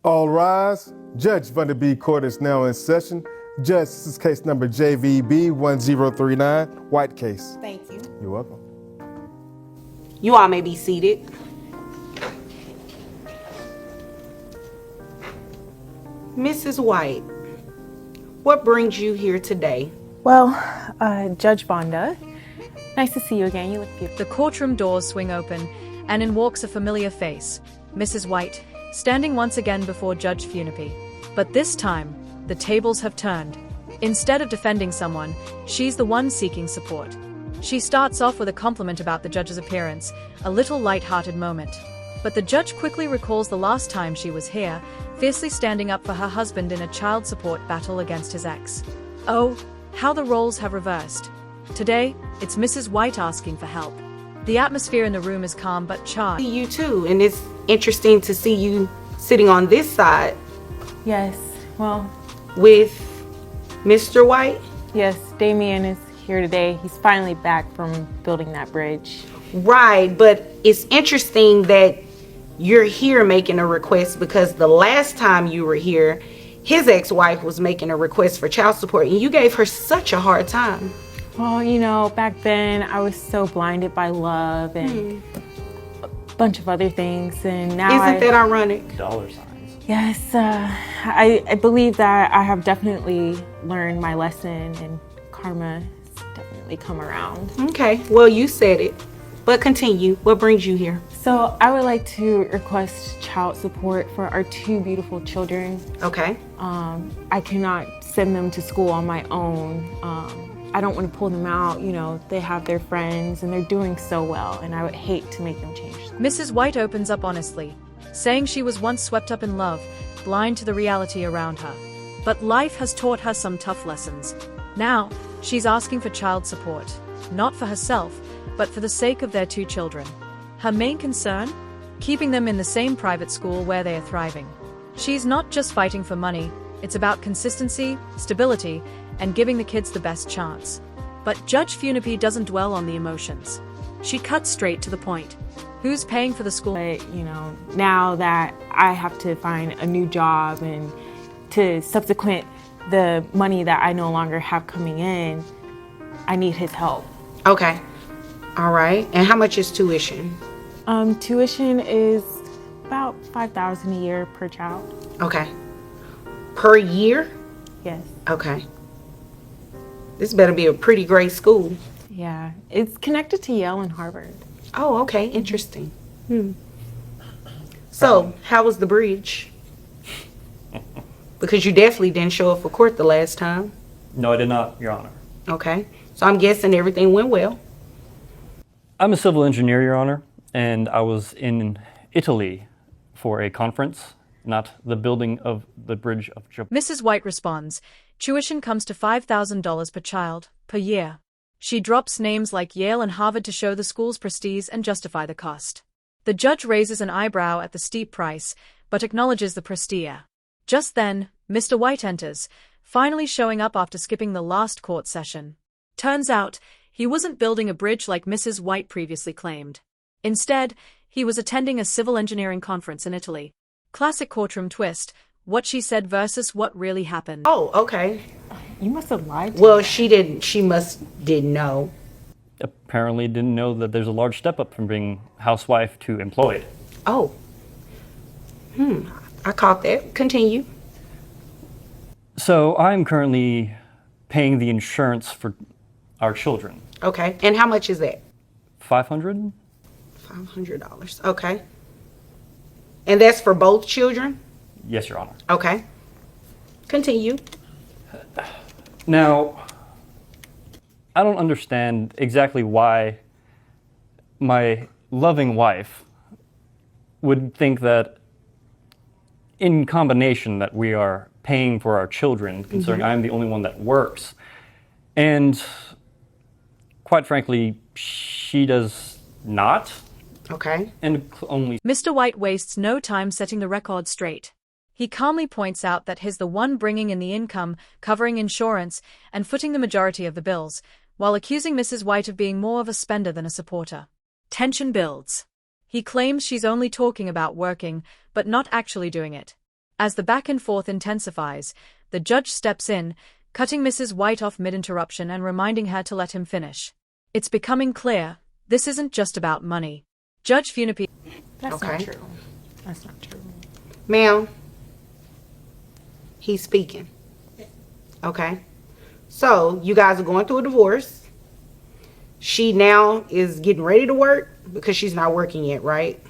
All rise. Judge Vanderbeek Court is now in session. Judge, this is case number JVB 1039, White case. Thank you. You're welcome. You all may be seated. Mrs. White, what brings you here today? Well, Judge Vonda, nice to see you again. You look beautiful. The courtroom doors swing open, and in walks a familiar face, Mrs. White, standing once again before Judge Funapie. But this time, the tables have turned. Instead of defending someone, she's the one seeking support. She starts off with a compliment about the judge's appearance, a little light-hearted moment. But the judge quickly recalls the last time she was here, fiercely standing up for her husband in a child support battle against his ex. Oh, how the roles have reversed. Today, it's Mrs. White asking for help. The atmosphere in the room is calm but charged. You too, and it's interesting to see you sitting on this side. Yes, well, with Mr. White? yes, Damien is here today. He's finally back from building that bridge. Right, but it's interesting that you're here making a request because the last time you were here, his ex-wife was making a request for child support and you gave her such a hard time. Well, you know, back then I was so blinded by love and a bunch of other things, and now Isn't that ironic? Dollar signs. Yes, I believe that I have definitely learned my lesson, and karma has definitely come around. Okay, well, you said it, but continue. What brings you here? So I would like to request child support for our two beautiful children. Okay. I cannot send them to school on my own. I don't want to pull them out. You know, they have their friends and they're doing so well, and I would hate to make them change. Mrs. White opens up honestly, saying she was once swept up in love, blind to the reality around her. But life has taught her some tough lessons. Now, she's asking for child support, not for herself, but for the sake of their two children. Her main concern? Keeping them in the same private school where they are thriving. She's not just fighting for money, it's about consistency, stability, and giving the kids the best chance. But Judge Funapie doesn't dwell on the emotions. She cuts straight to the point. Who's paying for the school? But, you know, now that I have to find a new job and to subsequent the money that I no longer have coming in, I need his help. Okay. All right. And how much is tuition? Tuition is about $5,000 a year per child. Okay. Per year? Yes. Okay. This better be a pretty great school. Yeah, it's connected to Yale and Harvard. Oh, okay. Interesting. So, how was the bridge? Because you definitely didn't show up for court the last time. No, I did not, Your Honor. Okay. So I'm guessing everything went well. I'm a civil engineer, Your Honor, and I was in Italy for a conference, not the building of the bridge of Japan. Mrs. White responds, tuition comes to $5,000 per child, per year. She drops names like Yale and Harvard to show the school's prestige and justify the cost. The judge raises an eyebrow at the steep price, but acknowledges the prestige. Just then, Mr. White enters, finally showing up after skipping the last court session. Turns out, he wasn't building a bridge like Mrs. White previously claimed. Instead, he was attending a civil engineering conference in Italy. Classic courtroom twist, what she said versus what really happened. Oh, okay. You must have lied to Well, me. she didn't know. Apparently didn't know that there's a large step up from being housewife to employed. Oh. I caught that. Continue. So I'm currently paying the insurance for our children. Okay. And how much is that? $500? $500. Okay. And that's for both children? Yes, Your Honor. Okay. Continue. Now, I don't understand exactly why my loving wife would think that in combination that we are paying for our children, considering I'm the only one that works. And quite frankly, she does not. Okay. And only Mr. White wastes no time setting the record straight. He calmly points out that he's the one bringing in the income, covering insurance, and footing the majority of the bills, while accusing Mrs. White of being more of a spender than a supporter. Tension builds. He claims she's only talking about working, but not actually doing it. As the back and forth intensifies, the judge steps in, cutting Mrs. White off mid-interruption and reminding her to let him finish. It's becoming clear, this isn't just about money. Judge Funapie. That's Okay. not true. That's not true. Ma'am, he's speaking. Okay. So you guys are going through a divorce. She now is getting ready to work because she's not working yet, right?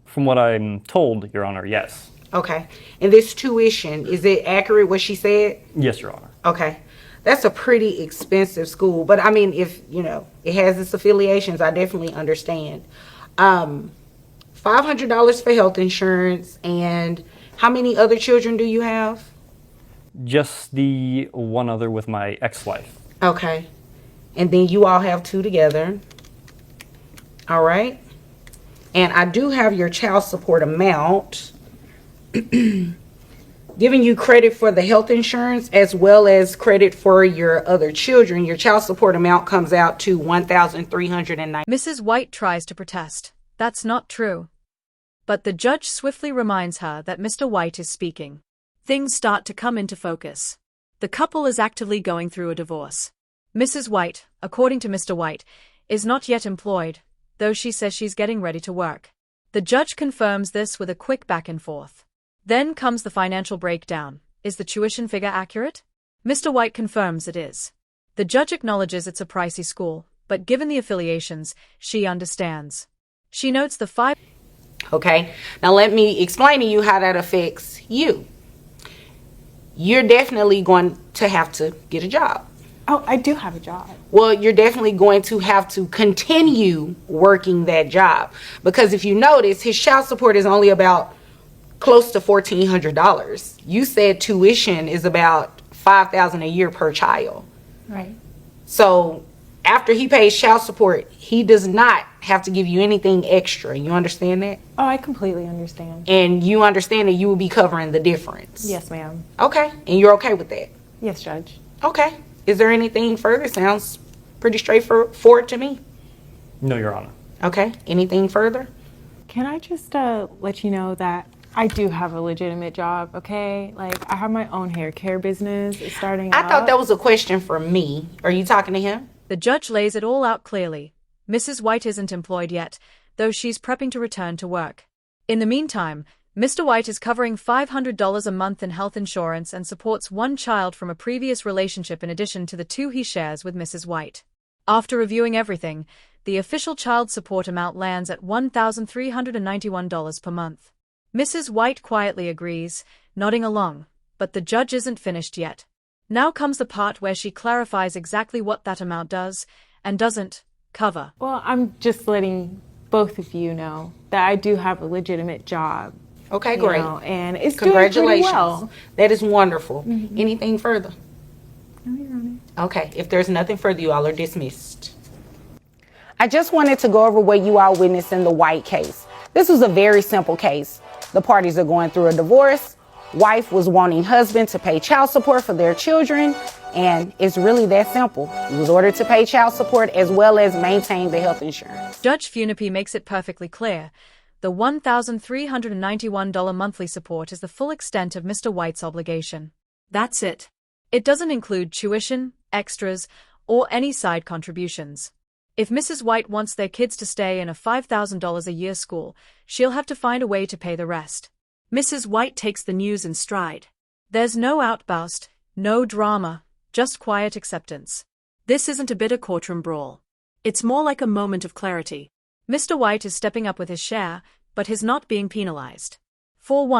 From what I'm told, Your Honor, yes. Okay. And this tuition, is it accurate what she said? Yes, Your Honor. Okay. That's a pretty expensive school. But I mean, if, you know, it has its affiliations, I definitely understand. $500 for health insurance. And how many other children do you have? Just the one other with my ex-wife. Okay. And then you all have 2 together. All right. And I do have your child support amount. Giving you credit for the health insurance as well as credit for your other children. Your child support amount comes out to $1,390. Mrs. White tries to protest. That's not true. But the judge swiftly reminds her that Mr. White is speaking. Things start to come into focus. The couple is actively going through a divorce. Mrs. White, according to Mr. White, is not yet employed, though she says she's getting ready to work. The judge confirms this with a quick back and forth. Then comes the financial breakdown. Is the tuition figure accurate? Mr. White confirms it is. The judge acknowledges it's a pricey school, but given the affiliations, she understands. She notes the 5. Okay. Now let me explain to you how that affects you. You're definitely going to have to get a job. Oh, I do have a job. Well, you're definitely going to have to continue working that job. Because if you notice, his child support is only about close to $1,400. You said tuition is about $5,000 a year per child. Right. So after he pays child support, he does not have to give you anything extra. You understand that? Oh, I completely understand. And you understand that you will be covering the difference. Yes, ma'am. Okay. And you're okay with that? Yes, Judge. Okay. Is there anything further? Sounds pretty straightforward to me. No, Your Honor. Okay. Anything further? Can I just let you know that I do have a legitimate job, okay? Like, I have my own hair care business. It's starting I up. thought that was a question for me. Are you talking to him? The judge lays it all out clearly. Mrs. White isn't employed yet, though she's prepping to return to work. In the meantime, Mr. White is covering $500 a month in health insurance and supports 1 child from a previous relationship in addition to the 2 he shares with Mrs. White. After reviewing everything, the official child support amount lands at $1,391 per month. Mrs. White quietly agrees, nodding along, but the judge isn't finished yet. Now comes the part where she clarifies exactly what that amount does and doesn't cover. Well, I'm just letting both of you know that I do have a legitimate job. Okay, you great. know, and it's doing Congratulations. pretty well. That is wonderful. Anything further? No, Your Honor. Okay, if there's nothing further, you all are dismissed. I just wanted to go over what you all witnessed in the White case. This was a very simple case. The parties are going through a divorce. Wife was wanting husband to pay child support for their children, and it's really that simple. He was ordered to pay child support as well as maintain the health insurance. Judge Funapie makes it perfectly clear. The $1,391 monthly support is the full extent of Mr. White's obligation. That's it. It doesn't include tuition, extras, or any side contributions. If Mrs. White wants their kids to stay in a $5,000 a year school, she'll have to find a way to pay the rest. Mrs. White takes the news in stride. There's no outburst, no drama, just quiet acceptance. This isn't a bitter courtroom brawl. It's more like a moment of clarity. Mr. White is stepping up with his share, but he's not being penalized. For one,